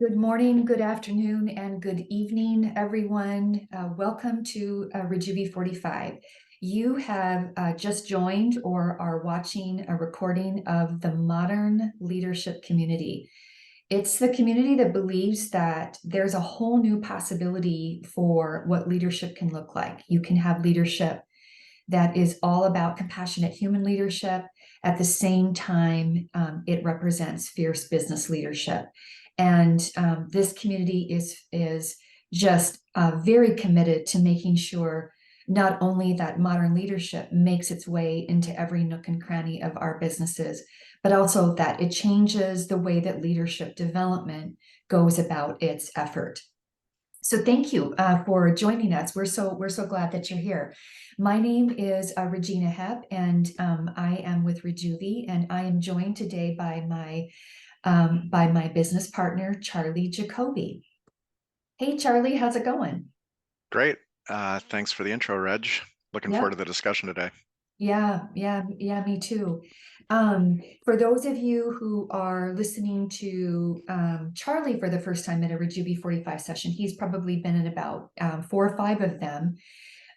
Good morning, good afternoon, and good evening, everyone. Welcome to Rejuvi 45. You have just joined or are watching a recording of the Modern Leadership Community. It's the community that believes that there's a whole new possibility for what leadership can look like. You can have leadership that is all about compassionate human leadership. At the same time, it represents fierce business leadership. And this community is just very committed to making sure not only that modern leadership makes its way into every nook and cranny of our businesses, but also that it changes the way that leadership development goes about its effort. So thank you for joining us. We're so glad that you're here. My name is Regina Hepp, and I am with Rejuvi, and I am joined today by my business partner Charlie Jacoby. Hey Charlie, how's it going? Great. Thanks for the intro, Reg. Looking forward to Yep. the discussion today. Yeah, me too. For those of you who are listening to Charlie for the first time at a Rejuvi 45 session, he's probably been in about 4 or 5 of them.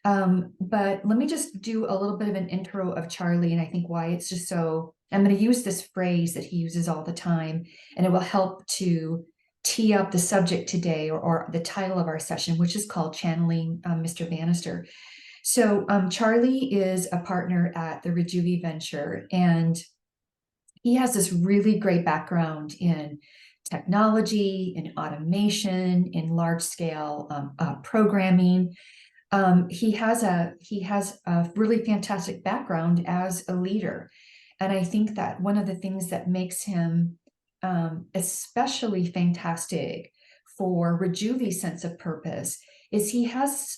But let me just do a little bit of an intro of Charlie, and I think why it's just so. I'm going to use this phrase that he uses all the time, and it will help to tee up the subject today or the title of our session, which is called Channeling Mr. Bannister. So Charlie is a partner at the Rejuvi venture, and he has this really great background in technology, in automation, in large scale programming. He has a really fantastic background as a leader, and I think that one of the things that makes him especially fantastic for Rejuvi's sense of purpose is he has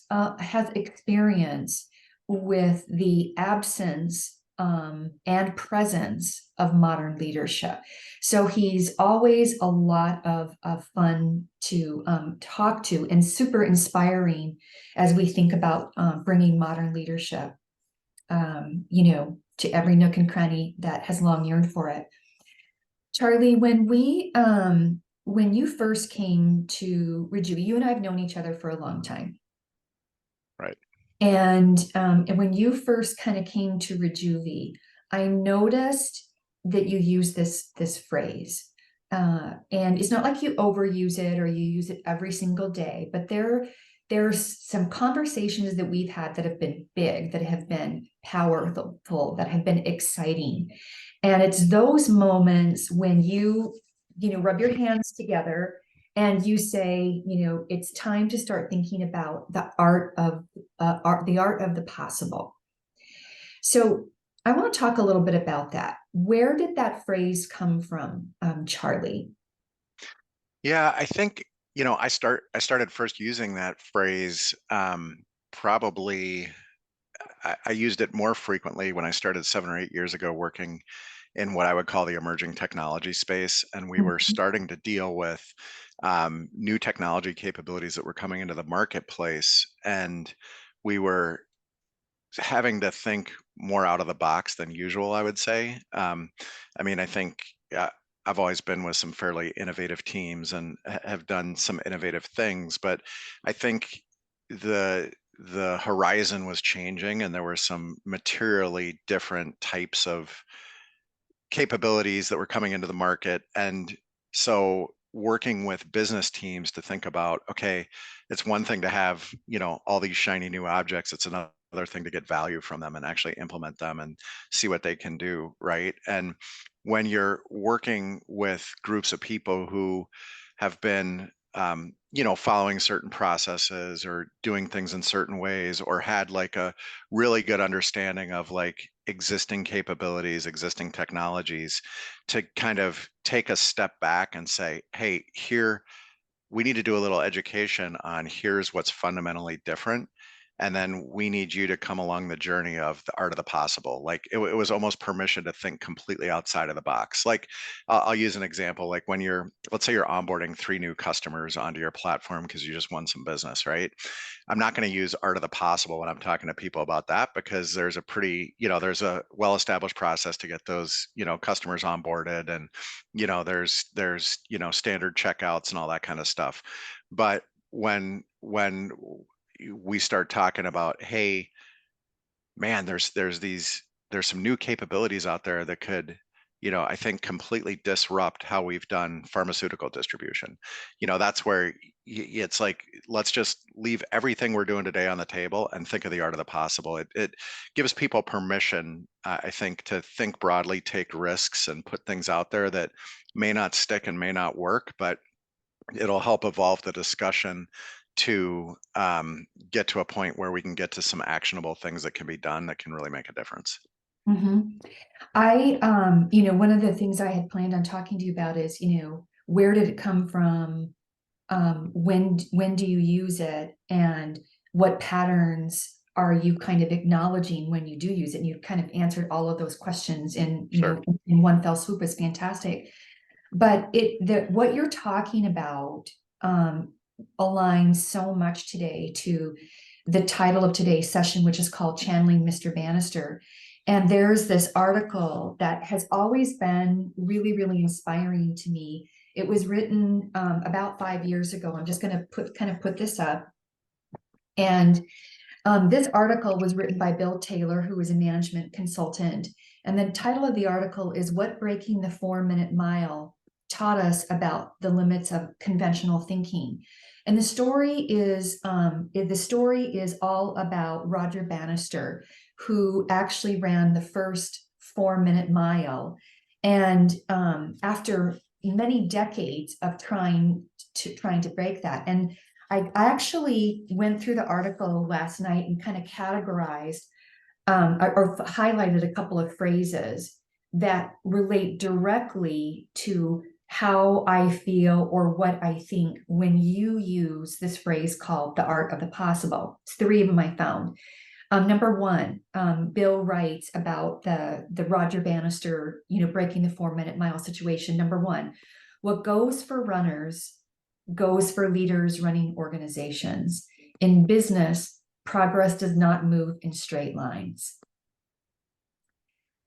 experience with the absence and presence of modern leadership. So he's always a lot of fun to talk to and super inspiring as we think about bringing modern leadership, to every nook and cranny that has long yearned for it. Charlie, when you first came to Rejuvi, you and I have known each other for a long time. Right. And when you first kind of came to Rejuvi, I noticed that you use this phrase. And it's not like you overuse it or you use it every single day, but there's some conversations that we've had that have been big, that have been powerful, that have been exciting. And it's those moments when you rub your hands together and you say, it's time to start thinking about the art of the possible. So I want to talk a little bit about that. Where did that phrase come from, Charlie? Yeah, I think, I started first using that phrase probably I used it more frequently when I started 7 or 8 years ago working in what I would call the emerging technology space. And we were Mhm. starting to deal with new technology capabilities that were coming into the marketplace. And we were having to think more out of the box than usual, I would say. I mean, I think I've always been with some fairly innovative teams and have done some innovative things, but I think the horizon was changing and there were some materially different types of capabilities that were coming into the market. And so working with business teams to think about, okay, it's one thing to have, all these shiny new objects. It's another thing to get value from them and actually implement them and see what they can do, right? And when you're working with groups of people who have been following certain processes or doing things in certain ways or had like a really good understanding of like existing capabilities, existing technologies, to kind of take a step back and say, hey, here we need to do a little education on here's what's fundamentally different. and then we need you to come along the journey of the art of the possible. Like it was almost permission to think completely outside of the box. Like I'll use an example. Like when let's say you're onboarding 3 new customers onto your platform because you just won some business, right? I'm not going to use art of the possible when I'm talking to people about that, because there's a pretty, there's a well-established process to get those, customers onboarded, and, there's, standard checkouts and all that kind of stuff. But when we start talking about, hey, man, there's some new capabilities out there that could, I think completely disrupt how we've done pharmaceutical distribution. That's where it's like, let's just leave everything we're doing today on the table and think of the art of the possible. It gives people permission, I think, to think broadly, take risks, and put things out there that may not stick and may not work, but it'll help evolve the discussion to get to a point where we can get to some actionable things that can be done that can really make a difference. Mhm. One of the things I had planned on talking to you about is, where did it come from? When do you use it? And what patterns are you kind of acknowledging when you do use it? And you kind of answered all of those questions Sure. in one fell swoop is fantastic. But what you're talking about um, aligns so much today to the title of today's session, which is called Channeling Mr. Bannister. And there's this article that has always been really, really inspiring to me. It was written about 5 years ago. I'm just going to put this up. And this article was written by Bill Taylor, who is a management consultant. And the title of the article is What Breaking the 4 Minute Mile Taught Us About the Limits of Conventional Thinking. And the story is all about Roger Bannister, who actually ran the first 4 minute mile. And after many decades of trying to break that. And I actually went through the article last night and kind of categorized or highlighted a couple of phrases that relate directly to how I feel or what I think when you use this phrase called the art of the possible. It's 3 of them I found. Number one, Bill writes about the Roger Bannister, breaking the 4 minute mile situation. Number one, what goes for runners goes for leaders running organizations. In business, progress does not move in straight lines.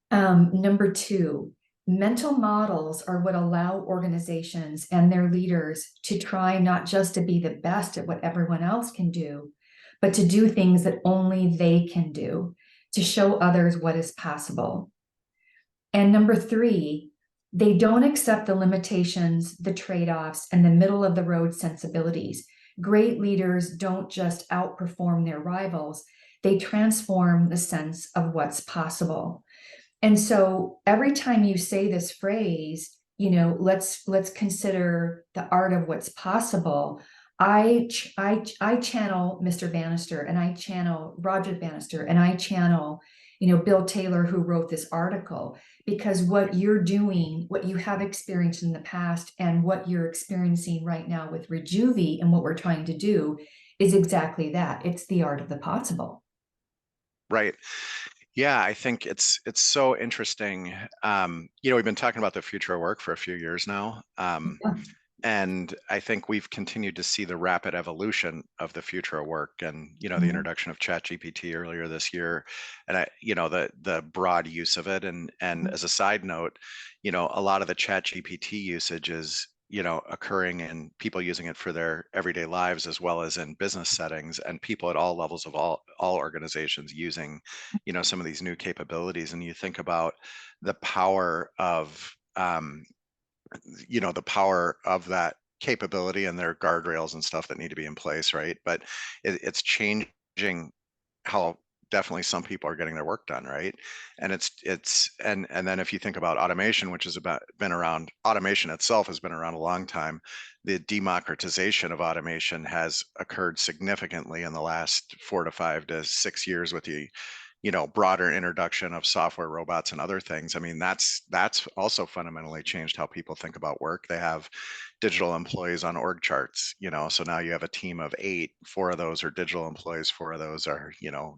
Number two, mental models are what allow organizations and their leaders to try not just to be the best at what everyone else can do, but to do things that only they can do, to show others what is possible. And number three, they don't accept the limitations, the trade-offs, and the middle of the road sensibilities. Great leaders don't just outperform their rivals, they transform the sense of what's possible. And so every time you say this phrase, let's consider the art of what's possible. I channel Mr. Bannister, and I channel Roger Bannister, and I channel, Bill Taylor, who wrote this article, because what you're doing, what you have experienced in the past, and what you're experiencing right now with Rejuvi and what we're trying to do is exactly that. It's the art of the possible. Right. Yeah, I think it's so interesting. We've been talking about the future of work for a few years now. Yeah. And I think we've continued to see the rapid evolution of the future of work, and the Mhm. introduction of ChatGPT earlier this year, and the broad use of it. And as a side note, a lot of the ChatGPT usage is occurring in people using it for their everyday lives as well as in business settings, and people at all levels of all organizations using some of these new capabilities. And you think about the power of that capability, and their guardrails and stuff that need to be in place, right? But it's changing how definitely some people are getting their work done, right? And and then if you think about automation, which has been around, automation itself has been around a long time. The democratization of automation has occurred significantly in the last 4 to 5 to 6 years with the broader introduction of software, robots, and other things. I mean, that's also fundamentally changed how people think about work. They have digital employees on org charts, so now you have a team of 8, 4 of those are digital employees, 4 of those are,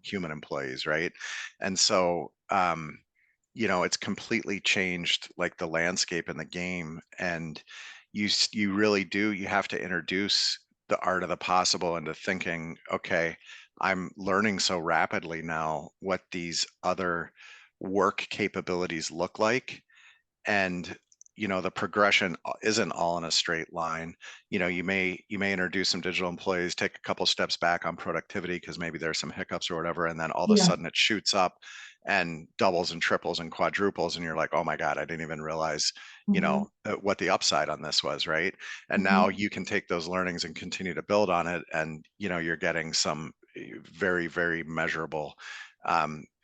human employees, right? And so, it's completely changed like the landscape in the game. And you really do, you have to introduce the art of the possible into thinking, okay, I'm learning so rapidly now what these other work capabilities look like. And the progression isn't all in a straight line. You may introduce some digital employees, take a couple steps back on productivity because maybe there's some hiccups or whatever, and then all of a Yeah. sudden it shoots up and doubles and triples and quadruples, and you're like, oh my god, I didn't even realize Mhm. what the upside on this was, right? And now Mhm. you can take those learnings and continue to build on it, and you're getting some very, very measurable,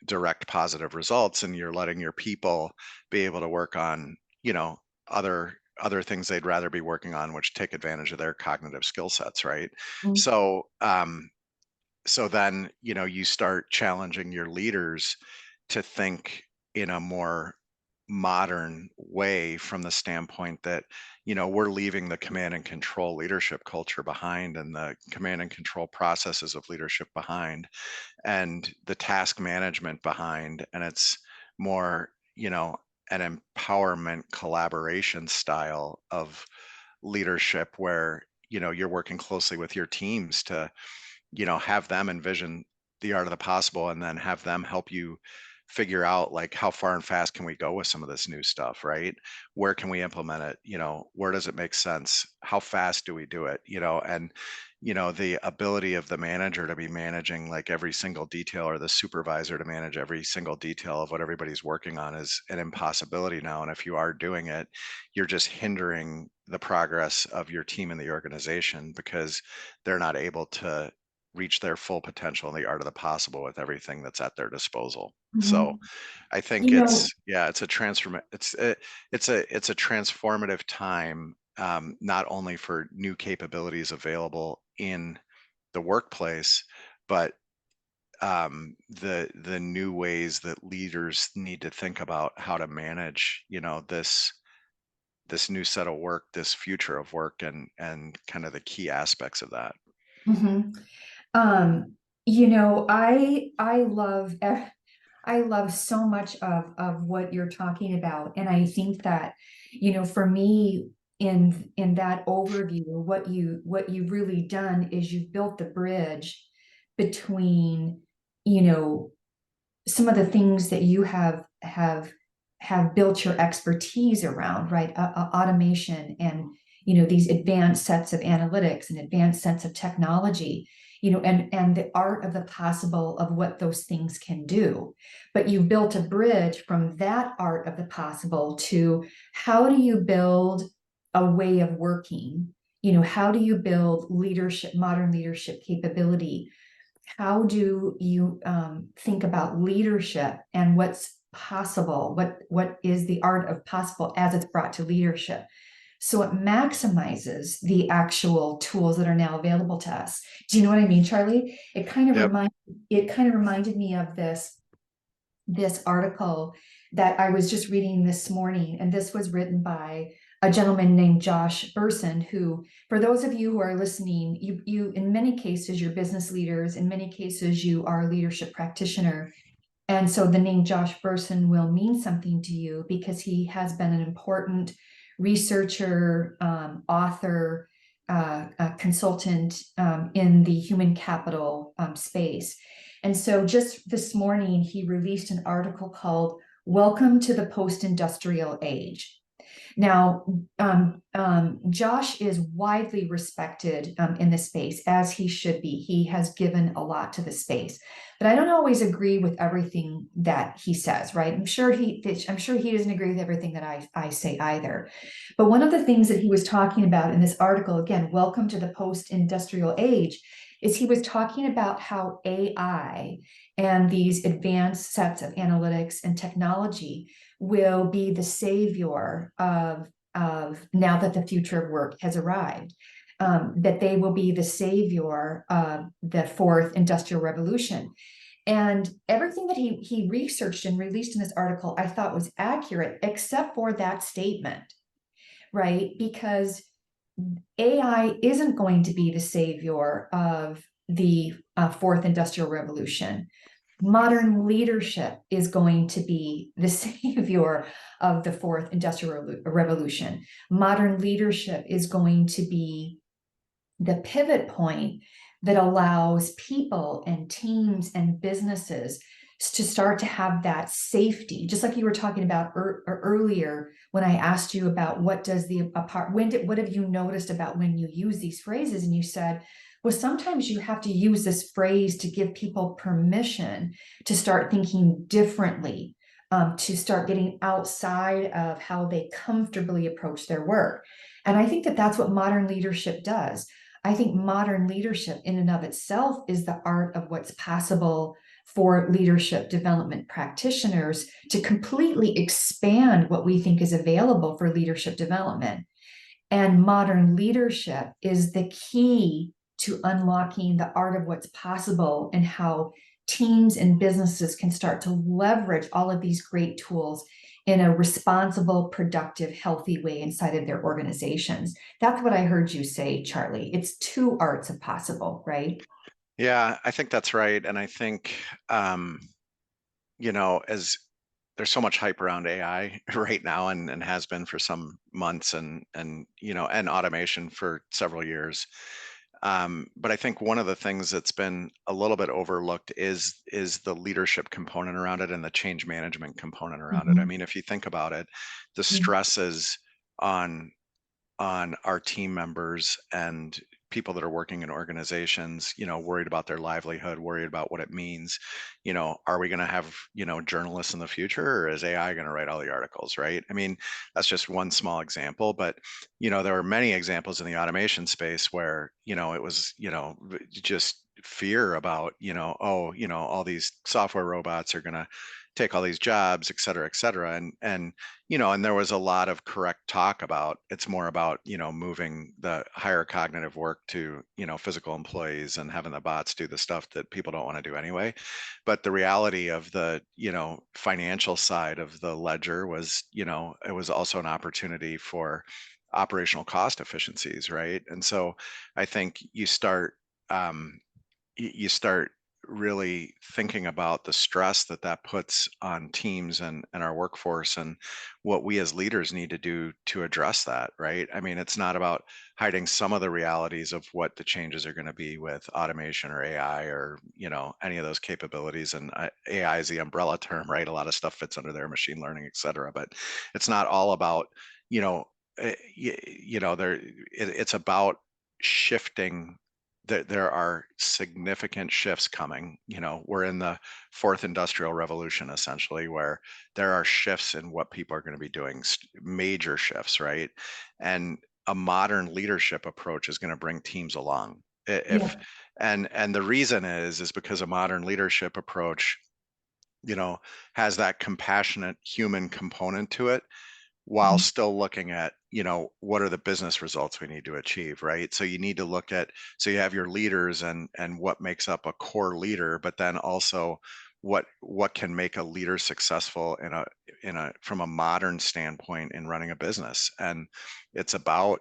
direct positive results, and you're letting your people be able to work on other things they'd rather be working on, which take advantage of their cognitive skill sets, right? Mhm. So then you start challenging your leaders to think in a more modern way, from the standpoint that we're leaving the command and control leadership culture behind, and the command and control processes of leadership behind, and the task management behind, and it's more an empowerment collaboration style of leadership, where you're working closely with your teams to have them envision the art of the possible, and then have them help you figure out like how far and fast can we go with some of this new stuff, right? Where can we implement it? Where does it make sense? How fast do we do it? And the ability of the manager to be managing like every single detail, or the supervisor to manage every single detail of what everybody's working on, is an impossibility now. And if you are doing it, you're just hindering the progress of your team in the organization, because they're not able to reach their full potential and the art of the possible with everything that's at their disposal. So Mhm. I think You know, it's a transformative time, not only for new capabilities available in the workplace, but the new ways that leaders need to think about how to manage, this new set of work, this future of work, and kind of the key aspects of that. mhm. Um, I love so much of what you're talking about. And I think that, for me, in that overview, what you really done is you've built the bridge between, you know, some of the things that you have built your expertise around, right? Automation, and these advanced sets of analytics and advanced sets of technology, and the art of the possible of what those things can do. But you've built a bridge from that art of the possible to how do you build a way of working? How do you build leadership, modern leadership capability? How do you think about leadership and what's possible? What is the art of possible as it's brought to leadership? So it maximizes the actual tools that are now available to us. Do you know what I mean, Charlie? Yep. It kind of reminded me of this article that I was just reading this morning, and this was written by a gentleman named Josh Bersin, who, for those of you who are listening, you in many cases, you're business leaders, in many cases, you are a leadership practitioner. And so the name Josh Bersin will mean something to you because he has been an important researcher, author, consultant in the human capital space. And so just this morning, he released an article called Welcome to the Post-Industrial Age. Now, Josh is widely respected in the space, as he should be. He has given a lot to the space, but I don't always agree with everything that he says. Right? I'm sure he doesn't agree with everything that I say either. But one of the things that he was talking about in this article, again, welcome to the post-industrial age, is he was talking about how AI and these advanced sets of analytics and technology will be the savior of now that the future of work has arrived. That they will be the savior of the fourth industrial revolution. And everything that he researched and released in this article, I thought was accurate, except for that statement, right? Because AI isn't going to be the savior of the fourth industrial revolution. Modern leadership is going to be the savior of the fourth industrial revolution. Modern leadership is going to be the pivot point that allows people and teams and businesses to start to have that safety, just like you were talking about earlier when I asked you about what does the apart what have you noticed about when you use these phrases, and you said, well, sometimes you have to use this phrase to give people permission to start thinking differently, to start getting outside of how they comfortably approach their work. And I think that that's what modern leadership does. I think modern leadership in and of itself is the art of what's possible for leadership development practitioners to completely expand what we think is available for leadership development. And modern leadership is the key to unlocking the art of what's possible and how teams and businesses can start to leverage all of these great tools in a responsible, productive, healthy way inside of their organizations. That's what I heard you say, Charlie. It's two arts of possible, right? Yeah, I think that's right. And I think, um, as there's so much hype around AI right now and has been for some months and automation for several years. But I think one of the things that's been a little bit overlooked is the leadership component around it and the change management component around it. I Mhm. mean, if you think about it, the Mhm. stresses on on our team members and people that are working in organizations, worried about their livelihood, worried about what it means. Are we going to have, journalists in the future, or is AI going to write all the articles, right? I mean, that's just one small example, but, there were many examples in the automation space where, it was, just fear about, oh, all these software robots are going to take all these jobs, et cetera, et cetera. And there was a lot of correct talk about it's more about, moving the higher cognitive work to, physical employees and having the bots do the stuff that people don't want to do anyway. But the reality of the, financial side of the ledger was, it was also an opportunity for operational cost efficiencies, right? And so I think um, you start really thinking about the stress that that puts on teams and our workforce and what we as leaders need to do to address that, right? I mean, it's not about hiding some of the realities of what the changes are going to be with automation or AI or any of those capabilities. And AI is the umbrella term, right? A lot of stuff fits under there, machine learning, et cetera. But it's not all about you know it's about shifting. There are significant shifts coming. We're in the fourth industrial revolution, essentially, where there are shifts in what people are going to be doing, major shifts, right? And a modern leadership approach is going to bring teams along. If Yeah. and the reason is because a modern leadership approach, you know, has that compassionate human component to it while Mhm. still looking at, what are the business results we need to achieve, right? So you need to look at, so you have your leaders and what makes up a core leader, but then also what can make a leader successful in a from a modern standpoint in running a business. And it's about,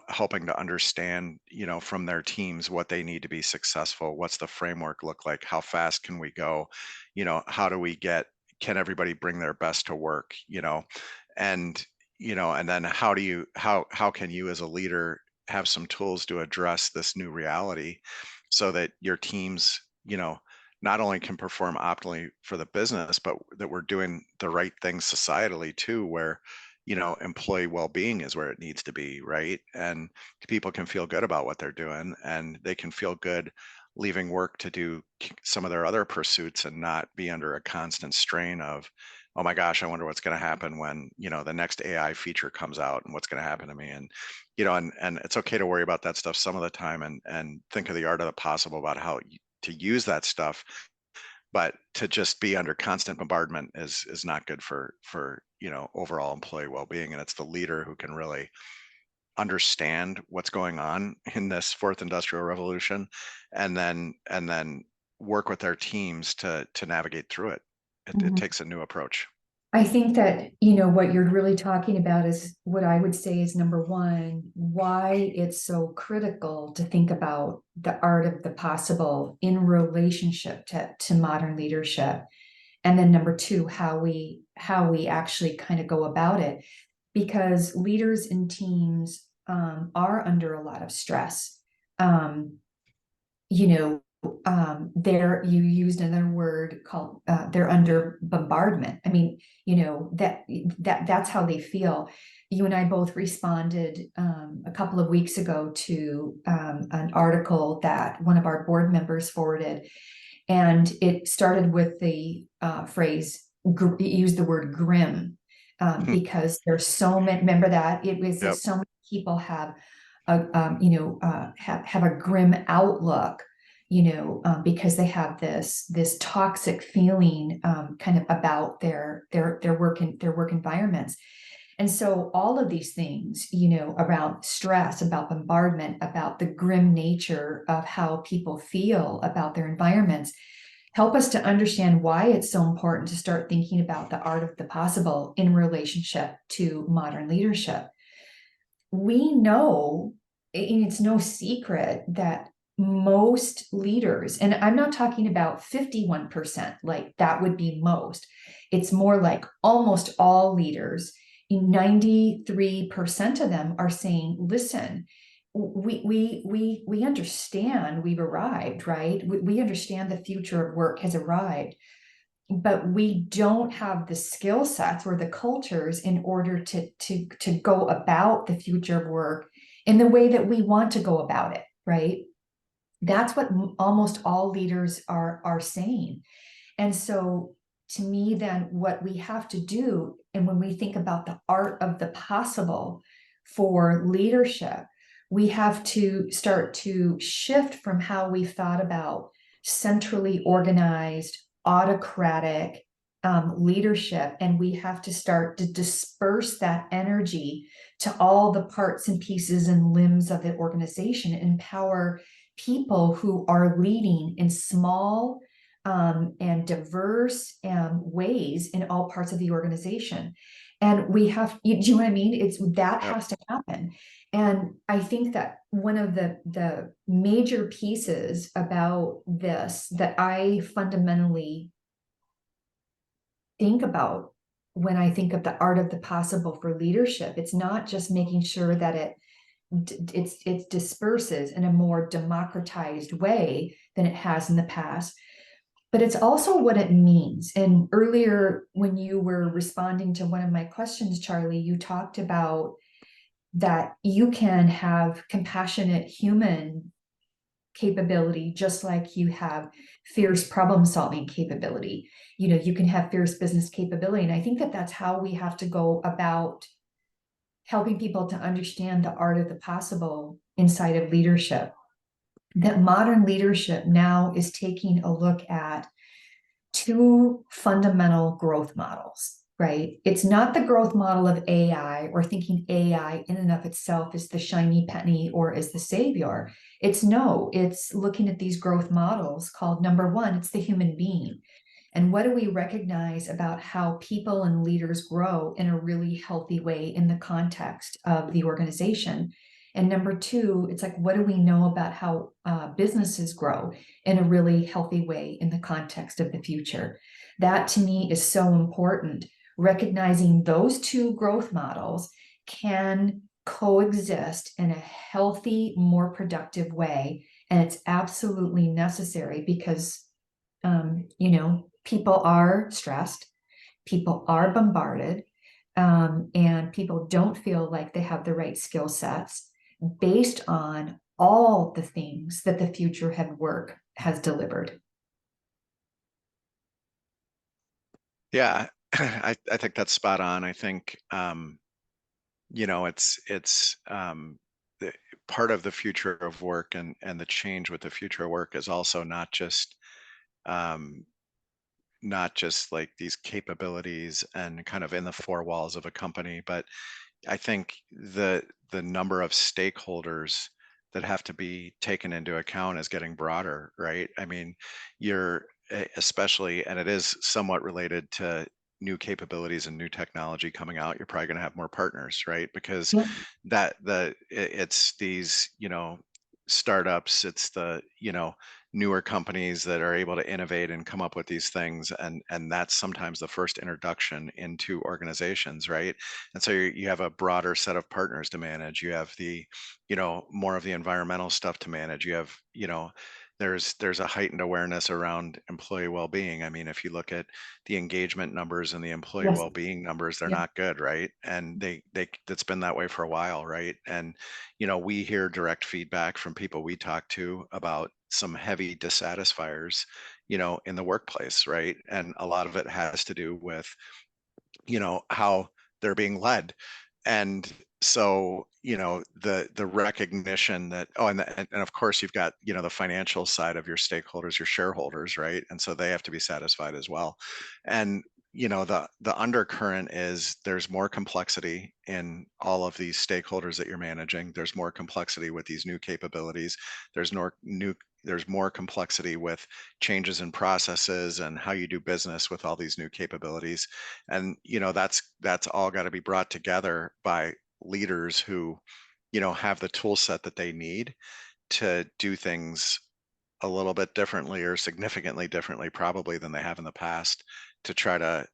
helping to understand, from their teams what they need to be successful. What's the framework look like? How fast can we go? How do we get, can everybody bring their best to work? And and then how can you as a leader have some tools to address this new reality so that your teams, not only can perform optimally for the business, but that we're doing the right things societally too, where employee well-being is where it needs to be, right? And people can feel good about what they're doing, and they can feel good leaving work to do some of their other pursuits and not be under a constant strain of, oh my gosh, I wonder what's going to happen when, the next AI feature comes out and what's going to happen to me. And, and it's okay to worry about that stuff some of the time and think of the art of the possible about how to use that stuff. But to just be under constant bombardment is not good for, overall employee well-being. And it's the leader who can really understand what's going on in this fourth industrial revolution and then work with their teams to navigate through it. It Mhm. takes a new approach. I think that, what you're really talking about is what I would say is number one, why it's so critical to think about the art of the possible in relationship to modern leadership. And then number two, how we actually kind of go about it. Because leaders and teams are under a lot of stress. Um, you know, they're you used another word called they're under bombardment. I mean, that's how they feel. You and I both responded a couple of weeks ago to an article that one of our board members forwarded, and it started with the phrase, it used the word grim, because there's so many, remember that? It was that Yep. so many people have have a grim outlook, because they have this toxic feeling, kind of about their work environments. And so all of these things, around stress, about bombardment, about the grim nature of how people feel about their environments, help us to understand why it's so important to start thinking about the art of the possible in relationship to modern leadership. We know, and it's no secret, that most leaders, and I'm not talking about 51%, like that would be most, it's more like almost all leaders, 93% of them are saying, listen, we understand we've arrived, right? We understand the future of work has arrived, but we don't have the skill sets or the cultures in order to go about the future of work in the way that we want to go about it, right? That's what almost all leaders are saying. And so, to me, then what we have to do, and when we think about the art of the possible for leadership, we have to start to shift from how we thought about centrally organized, autocratic leadership. And we have to start to disperse that energy to all the parts and pieces and limbs of the organization, empower people who are leading in small and diverse ways in all parts of the organization. And we have, do you know what I mean? It's that Yep. has to happen. And I think that one of the major pieces about this that I fundamentally think about when I think of the art of the possible for leadership, it's not just making sure that it disperses in a more democratized way than it has in the past, but it's also what it means. And earlier, when you were responding to one of my questions, Charlie, you talked about that you can have compassionate human capability just like you have fierce problem solving capability. You can have fierce business capability. And I think that that's how we have to go about helping people to understand the art of the possible inside of leadership. That modern leadership now is taking a look at two fundamental growth models, right? It's not the growth model of AI or thinking AI in and of itself is the shiny penny or is the savior. It's looking at these growth models called, number one, it's the human being. And what do we recognize about how people and leaders grow in a really healthy way in the context of the organization? And number two, it's like, what do we know about how businesses grow in a really healthy way in the context of the future? That to me is so important. Recognizing those two growth models can coexist in a healthy, more productive way. And it's absolutely necessary because, people are stressed, people are bombarded, and people don't feel like they have the right skill sets based on all the things that the future of work has delivered. Yeah, I think that's spot on. I think it's the, part of the future of work and the change with the future of work is also um, not just like these capabilities and kind of in the four walls of a company, but I think the number of stakeholders that have to be taken into account is getting broader, right? I mean, you're especially, and it is somewhat related to new capabilities and new technology coming out, you're probably going to have more partners, right? Because Yeah. it's these, startups, it's the, newer companies that are able to innovate and come up with these things, and that's sometimes the first introduction into organizations, right? And so you have a broader set of partners to manage. You have the, more of the environmental stuff to manage. You have, there's a heightened awareness around employee well-being. I mean, if you look at the engagement numbers and the employee Yes. well-being numbers, they're Yeah. not good, right? And they that's been that way for a while, right? And we hear direct feedback from people we talk to about some heavy dissatisfiers, in the workplace, right? And a lot of it has to do with, how they're being led. And so, the recognition that, oh, and of course you've got, the financial side of your stakeholders, your shareholders, right? And so they have to be satisfied as well. And the undercurrent is there's more complexity in all of these stakeholders that you're managing. There's more complexity with these new capabilities. There's there's more complexity with changes in processes and how you do business with all these new capabilities. And that's all got to be brought together by leaders who have the tool set that they need to do things a little bit differently or significantly differently probably than they have in the past, to try to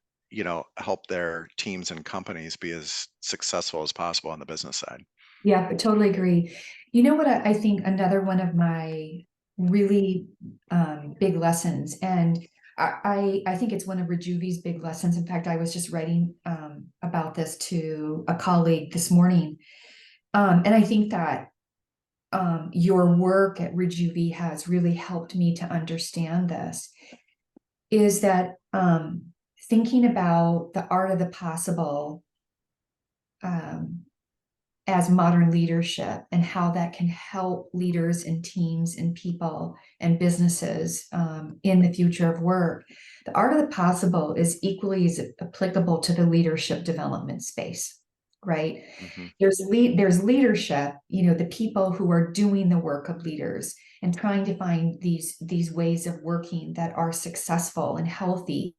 help their teams and companies be as successful as possible on the business side. Yeah, I totally agree. You know what I think another one of my really big lessons, and I think it's one of Rejuvi's big lessons. In fact, I was just writing about this to a colleague this morning. And I think that your work at Rejuvi has really helped me to understand this, is that thinking about the art of the possible um, as modern leadership and how that can help leaders and teams and people and businesses in the future of work. The art of the possible is equally as applicable to the leadership development space, right? Hmm. There's leadership, the people who are doing the work of leaders and trying to find these ways of working that are successful and healthy.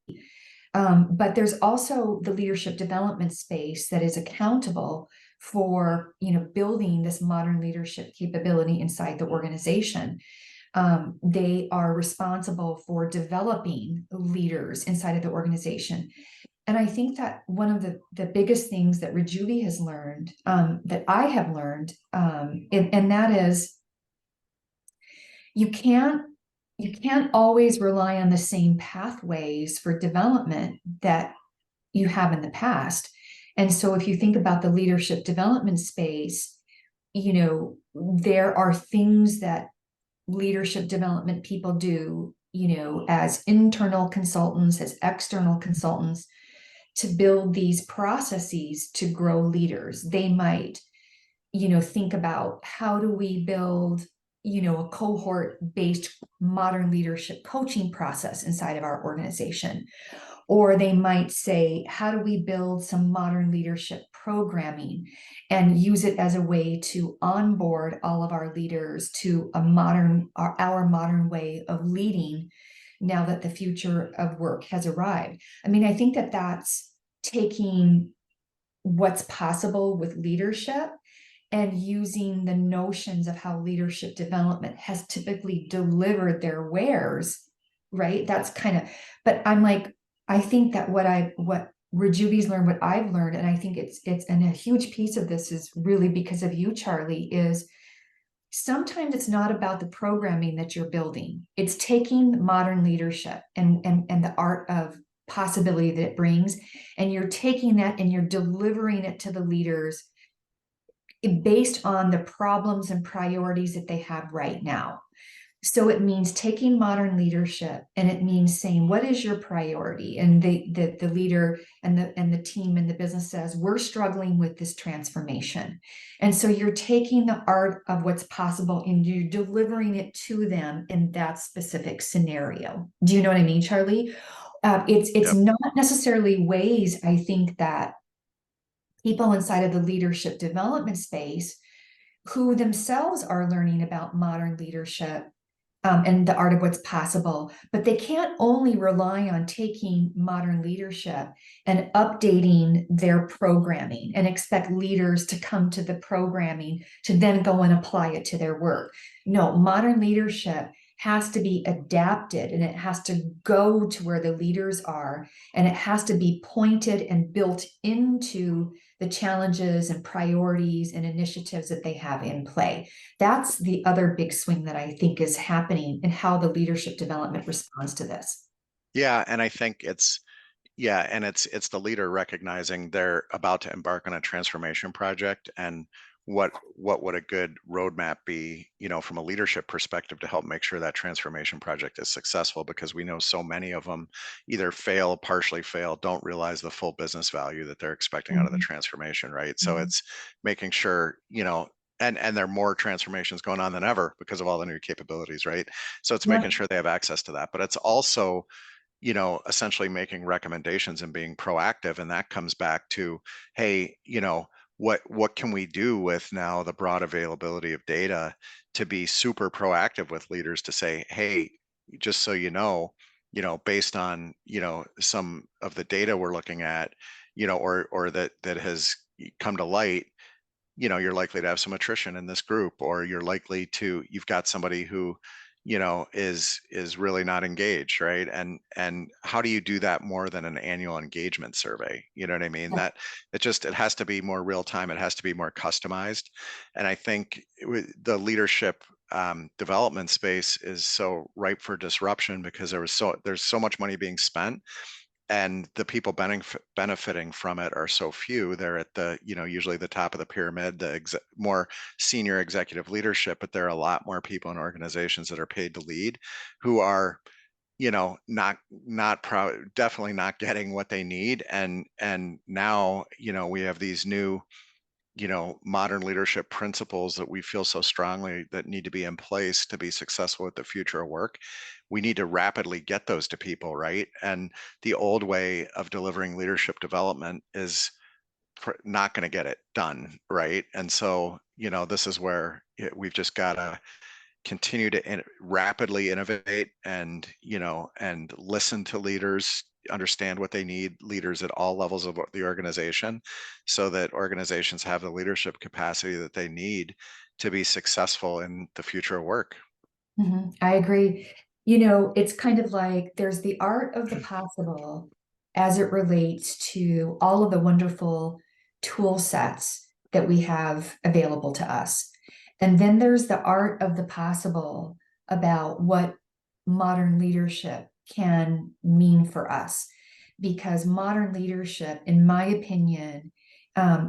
But there's also the leadership development space that is accountable for building this modern leadership capability inside the organization. They are responsible for developing leaders inside of the organization. And I think that one of the biggest things that Rejuvi has learned, that I have learned, and that is you can't you can't always rely on the same pathways for development that you have in the past. And so if you think about the leadership development space, there are things that leadership development people do, as internal consultants, as external consultants, to build these processes to grow leaders. They might, think about how do we build, a cohort based modern leadership coaching process inside of our organization. Or they might say, how do we build some modern leadership programming and use it as a way to onboard all of our leaders to our modern way of leading now that the future of work has arrived. I mean, I think that that's taking what's possible with leadership and using the notions of how leadership development has typically delivered their wares, right? That's kind of, but I'm like, I think that what Rejuvi's learned, what I've learned, and I think and a huge piece of this is really because of you, Charlie, is sometimes it's not about the programming that you're building. It's taking modern leadership and the art of possibility that it brings, and you're taking that and you're delivering it to the leaders based on the problems and priorities that they have right now. So it means taking modern leadership, and it means saying, what is your priority? And the leader and the team and the business says, we're struggling with this transformation. And so you're taking the art of what's possible and you're delivering it to them in that specific scenario. Do you know what I mean, Charlie? It's Yep. not necessarily ways, I think, that people inside of the leadership development space who themselves are learning about modern leadership and the art of what's possible. But they can't only rely on taking modern leadership and updating their programming and expect leaders to come to the programming to then go and apply it to their work. No, modern leadership has to be adapted, and it has to go to where the leaders are, and it has to be pointed and built into the challenges and priorities and initiatives that they have in play. That's the other big swing that I think is happening in how the leadership development responds to this. Yeah, and I think it's the leader recognizing they're about to embark on a transformation project, and what would a good roadmap be, from a leadership perspective to help make sure that transformation project is successful, because we know so many of them either fail, partially fail, don't realize the full business value that they're expecting out of the Mhm, transformation, right? So mhm. it's making sure, and there are more transformations going on than ever because of all the new capabilities, right? So it's Yeah. making sure they have access to that, but it's also essentially making recommendations and being proactive. And that comes back to, hey, what can we do with now the broad availability of data to be super proactive with leaders to say, hey, just so based on, some of the data we're looking at, or that has come to light, you're likely to have some attrition in this group, or you've got somebody who, is really not engaged, right? And how do you do that more than an annual engagement survey? You know what I mean? Yeah. That it has to be more real time. It has to be more customized. And I think the leadership development space is so ripe for disruption because there's so much money being spent, and the people benefiting from it are so few. They're at the, usually the top of the pyramid, the more senior executive leadership, but there are a lot more people in organizations that are paid to lead who are, not proud, definitely not getting what they need. And now, we have these new, modern leadership principles that we feel so strongly that need to be in place to be successful with the future of work. We need to rapidly get those to people, right? And the old way of delivering leadership development is not going to get it done, right? And so, this is where we've just got to continue to rapidly innovate, and and listen to leaders, understand what they need, leaders at all levels of the organization, so that organizations have the leadership capacity that they need to be successful in the future of work. I agree. It's kind of like there's the art of the possible as it relates to all of the wonderful tool sets that we have available to us. And then there's the art of the possible about what modern leadership can mean for us. Because modern leadership, in my opinion,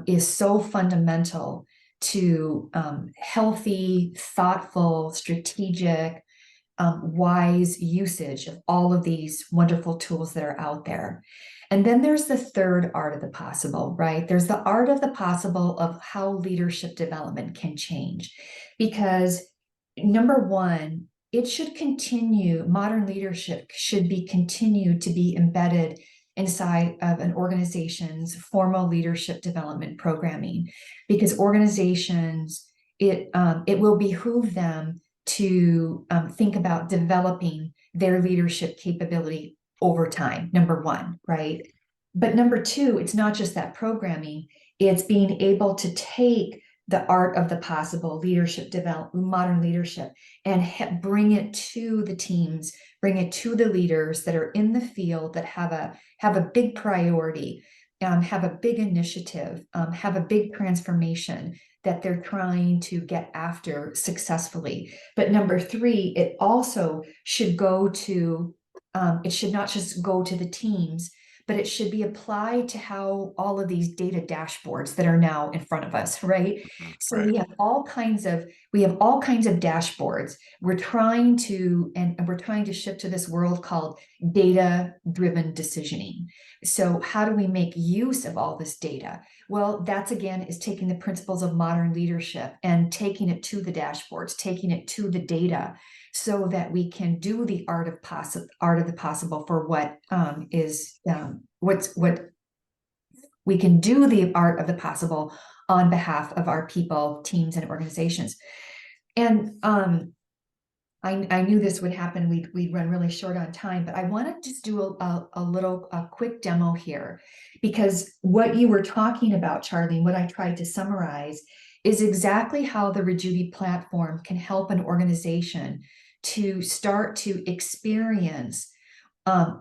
is so fundamental to healthy, thoughtful, strategic, wise usage of all of these wonderful tools that are out there. And then there's the third art of the possible, right? There's the art of the possible of how leadership development can change. Because number one, it should continue, modern leadership should be continued to be embedded inside of an organization's formal leadership development programming, because organizations, it will behoove them to think about developing their leadership capability over time, number one, right? But number two, it's not just that programming, it's being able to take the art of the possible leadership development, modern leadership, and bring it to the teams, bring it to the leaders that are in the field that have a big priority, have a big initiative, have a big transformation that they're trying to get after successfully. But number three, it also should go to, it should not just go to the teams, but it should be applied to how all of these data dashboards that are now in front of us, right? Mhm. So Right. we have all kinds of dashboards. We're trying to, and we're trying to shift to this world called data-driven decisioning. So how do we make use of all this data? Well, that's again is taking the principles of modern leadership and taking it to the dashboards, taking it to the data, so that we can do the art of the possible for what we can do the art of the possible on behalf of our people, teams, and organizations. And I knew this would happen. We'd run really short on time, but I want to just do a quick demo here, because what you were talking about, Charlie, and what I tried to summarize is exactly how the Rejuvi platform can help an organization to start to experience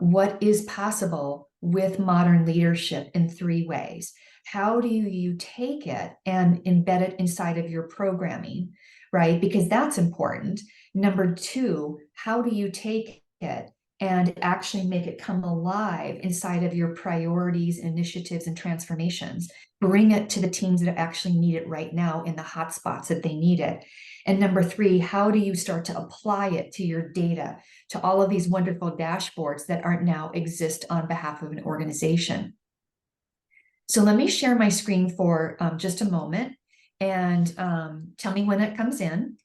what is possible with modern leadership in 3 ways. How do you take it and embed it inside of your programming, right? Because that's important. Number 2, how do you take it and actually make it come alive inside of your priorities, initiatives, and transformations? Bring it to the teams that actually need it right now in the hot spots that they need it. And number 3, how do you start to apply it to your data, to all of these wonderful dashboards that aren't now exist on behalf of an organization? So let me share my screen for just a moment, and tell me when it comes in.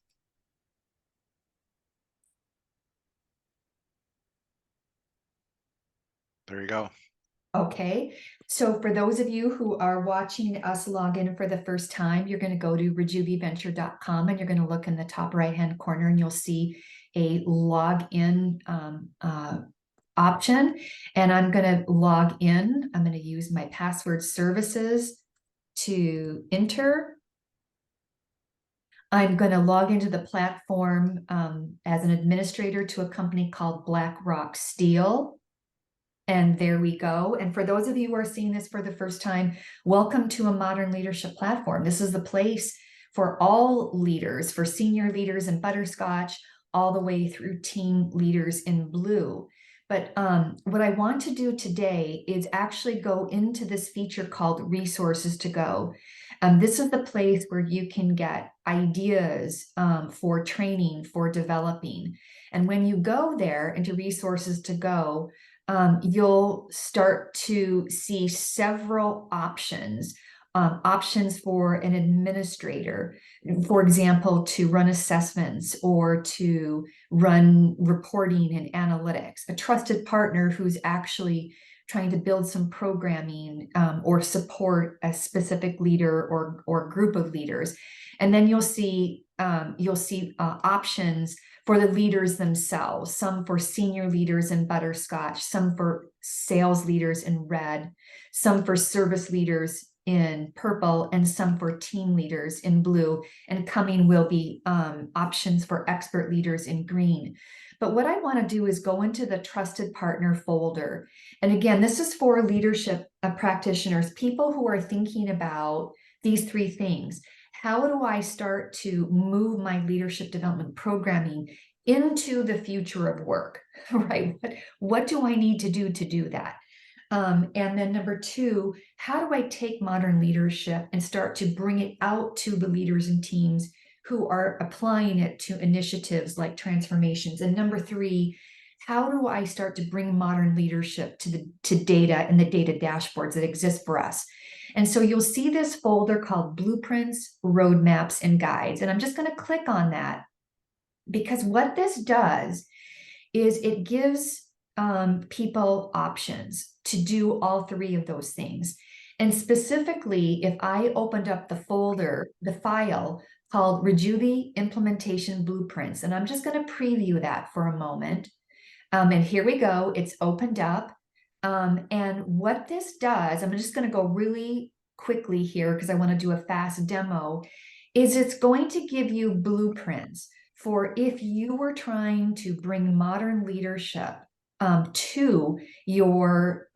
There you go. Okay, so for those of you who are watching us log in for the first time, you're going to go to rejuviventure.com, and you're going to look in the top right-hand corner, and you'll see a login option. And I'm going to log in. I'm going to use my password services to enter. I'm going to log into the platform as an administrator to a company called BlackRock Steel. And there we go. And for those of you who are seeing this for the first time, welcome to a modern leadership platform. This is the place for all leaders, for senior leaders in Butterscotch, all the way through team leaders in blue. But what I want to do today is actually go into this feature called Resources to Go. This is the place where you can get ideas for training, for developing. And when you go there into Resources to Go, you'll start to see several options. Options for an administrator, for example, to run assessments or to run reporting and analytics, a trusted partner who's actually trying to build some programming or support a specific leader or group of leaders. And then you'll see options for the leaders themselves, some for senior leaders in Butterscotch, some for sales leaders in red, some for service leaders in purple, and some for team leaders in blue. And coming will be options for expert leaders in green. But what I want to do is go into the trusted partner folder. And again, this is for leadership practitioners, people who are thinking about these 3 things. How do I start to move my leadership development programming into the future of work, right? What do I need to do that? And then number 2, how do I take modern leadership and start to bring it out to the leaders and teams who are applying it to initiatives like transformations? And number 3, how do I start to bring modern leadership to data and the data dashboards that exist for us? And so you'll see this folder called Blueprints, Roadmaps, and Guides. And I'm just going to click on that, because what this does is it gives people options to do all 3 of those things. And specifically, if I opened up the folder, the file called Rejuvi Implementation Blueprints, and I'm just going to preview that for a moment. And here we go, it's opened up. And what this does, I'm just going to go really quickly here because I want to do a fast demo, is it's going to give you blueprints for if you were trying to bring modern leadership to your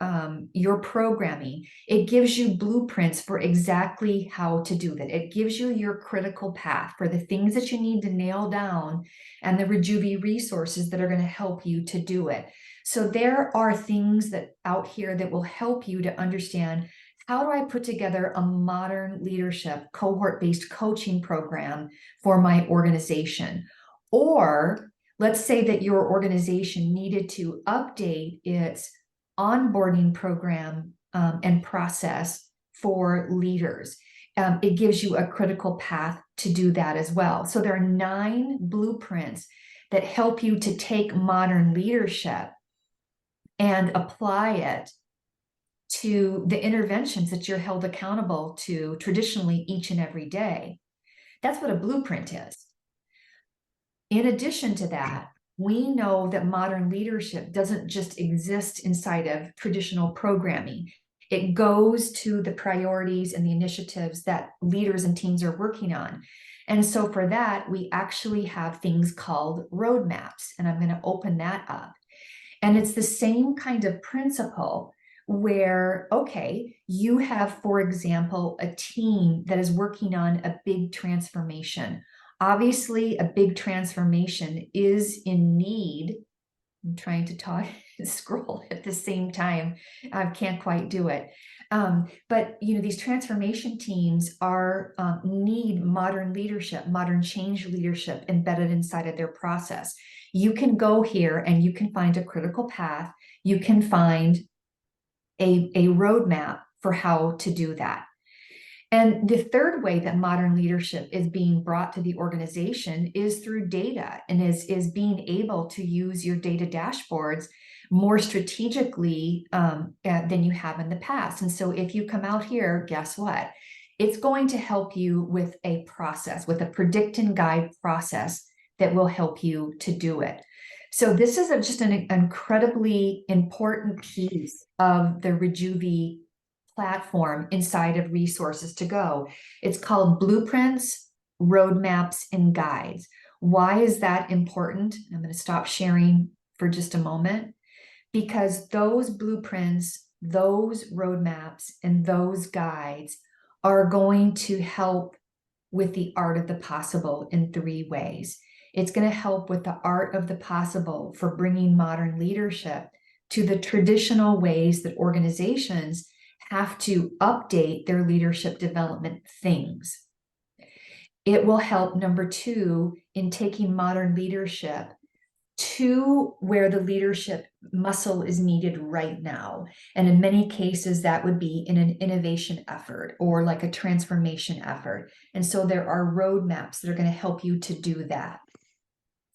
programming. It gives you blueprints for exactly how to do that. It gives you your critical path for the things that you need to nail down and the Rejuvi resources that are going to help you to do it. So there are things that out here that will help you to understand, how do I put together a modern leadership cohort-based coaching program for my organization? Or let's say that your organization needed to update its onboarding program and process for leaders. It gives you a critical path to do that as well. So there are 9 blueprints that help you to take modern leadership and apply it to the interventions that you're held accountable to traditionally each and every day. That's what a blueprint is. In addition to that, we know that modern leadership doesn't just exist inside of traditional programming. It goes to the priorities and the initiatives that leaders and teams are working on. And so for that, we actually have things called roadmaps. And I'm going to open that up. And it's the same kind of principle where, okay, you have, for example, a team that is working on a big transformation. Obviously, a big transformation is in need. I'm trying to talk and scroll at the same time. I can't quite do it. But these transformation teams are need modern leadership, modern change leadership embedded inside of their process. You can go here and you can find a critical path. You can find a roadmap for how to do that. And the third way that modern leadership is being brought to the organization is through data, and is being able to use your data dashboards more strategically than you have in the past. And so if you come out here, guess what? It's going to help you with a process, with a predict and guide process that will help you to do it. So this is just an incredibly important piece of the Rejuvi platform inside of resources to go. It's called Blueprints, Roadmaps, and Guides. Why is that important? I'm going to stop sharing for just a moment, because those blueprints, those roadmaps, and those guides are going to help with the art of the possible in three ways. It's going to help with the art of the possible for bringing modern leadership to the traditional ways that organizations have to update their leadership development things. It will help, number two, in taking modern leadership to where the leadership muscle is needed right now. And in many cases, that would be in an innovation effort or like a transformation effort. And so there are roadmaps that are going to help you to do that.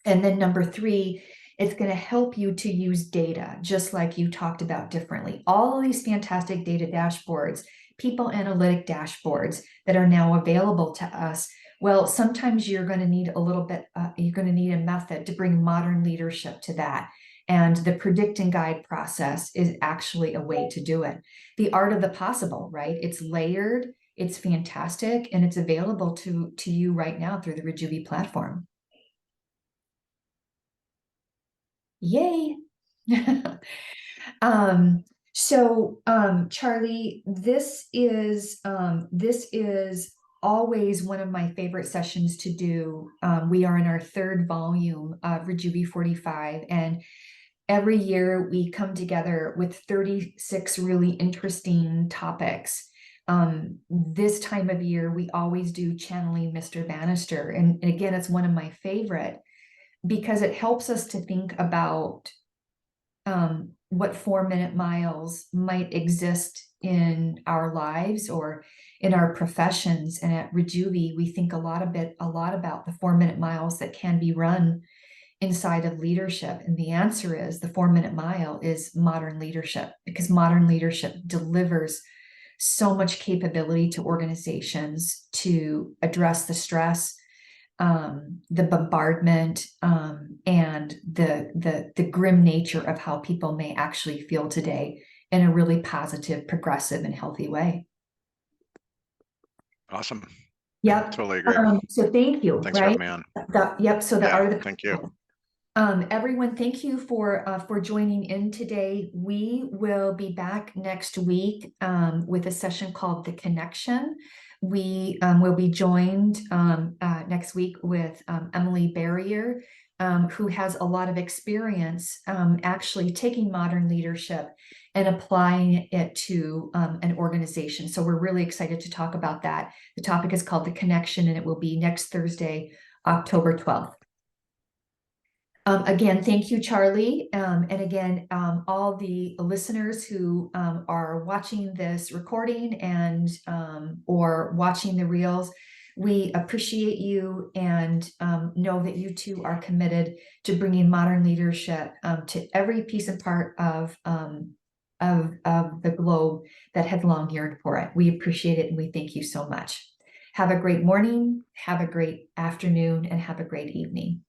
And then number three, it's going to help you to use data, just like you talked about differently. All of these fantastic data dashboards, people analytic dashboards that are now available to us. Well, sometimes you're going to need a little bit, you're going to need a method to bring modern leadership to that. And the predict and guide process is actually a way to do it. The art of the possible, right? It's layered, it's fantastic, and it's available to you right now through the Rejuvi platform. Yay. Charlie, this is always one of my favorite sessions to do. We are in our third volume of Rejuvi 45, and every year we come together with 36 really interesting topics. This time of year, we always do channeling Mr. Bannister. And again, it's one of my favorite, because it helps us to think about what 4-minute miles might exist in our lives or in our professions. And at Rejuvi, we think a lot about the 4-minute miles that can be run inside of leadership. And the answer is the 4-minute mile is modern leadership, because modern leadership delivers so much capability to organizations to address the stress, the bombardment, and the grim nature of how people may actually feel today in a really positive, progressive, and healthy way. Awesome. Yep. Totally agree. So thank you. Thanks for having me on. Yep. So the art of the thank you. Everyone, thank you for joining in today. We will be back next week with a session called The Connection. We will be joined next week with Emily Barrier, who has a lot of experience actually taking modern leadership and applying it to an organization. So we're really excited to talk about that. The topic is called The Connection, and it will be next Thursday, October 12th. Again, thank you, Charlie. And again, all the listeners who are watching this recording and or watching the reels, we appreciate you, and know that you too are committed to bringing modern leadership to every piece and part of of the globe that had long yearned for it. We appreciate it and we thank you so much. Have a great morning, have a great afternoon, and have a great evening.